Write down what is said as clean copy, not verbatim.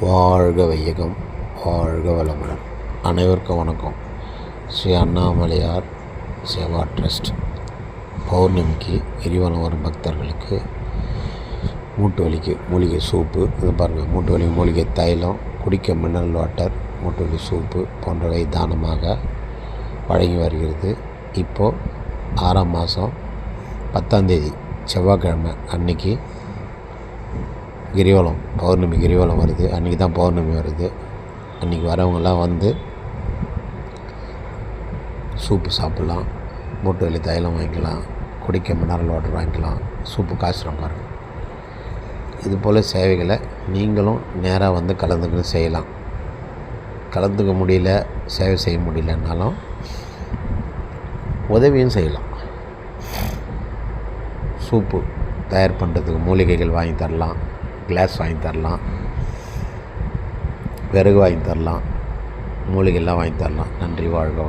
வாழ்க வையகம், வாழ்க வளமுடன். அனைவருக்கும் வணக்கம். ஸ்ரீ அண்ணாமலையார் சேவா ட்ரஸ்ட் பௌர்ணமிக்கு கிரிவலம் வரும் பக்தர்களுக்கு மூட்டு வலிக்கு மூலிகை சூப்பு, இது பாருங்கள், மூட்டு வலி மூலிகை தைலம், குடிக்க மினரல் வாட்டர், மூட்டு வலி சூப்பு போன்றவை தானமாக வழங்கி வருகிறது. இப்போது 6ஆம் மாதம் 10ஆம் தேதி செவ்வாய்க்கிழமை அன்னைக்கு கிரிவலம், பௌர்ணமி கிரிவலம் வருது. அன்றைக்கி தான் பௌர்ணமி வருது. அன்றைக்கி வரவங்கெல்லாம் வந்து சூப்பு சாப்பிட்லாம், மூட்டு வலி தைலம் வாங்கிக்கலாம், குடிக்க மினரல் வாட்டர் வாங்கிக்கலாம். சூப்பு காசுகிறோம் பாருங்கள். இதுபோல் சேவைகளை நீங்களும் நேராக வந்து கலந்துக்கிட்டு செய்யலாம். கலந்துக்க முடியல, சேவை செய்ய முடியலன்னாலும் உதவியும் செய்யலாம். சூப்பு தயார் பண்ணுறதுக்கு மூலிகைகள் வாங்கி தரலாம், கிளாஸ் வாங்கி தரலாம், விறகு வாங்கி தரலாம், மூலிகைலாம் வாங்கி தரலாம். நன்றி, வாழ்க.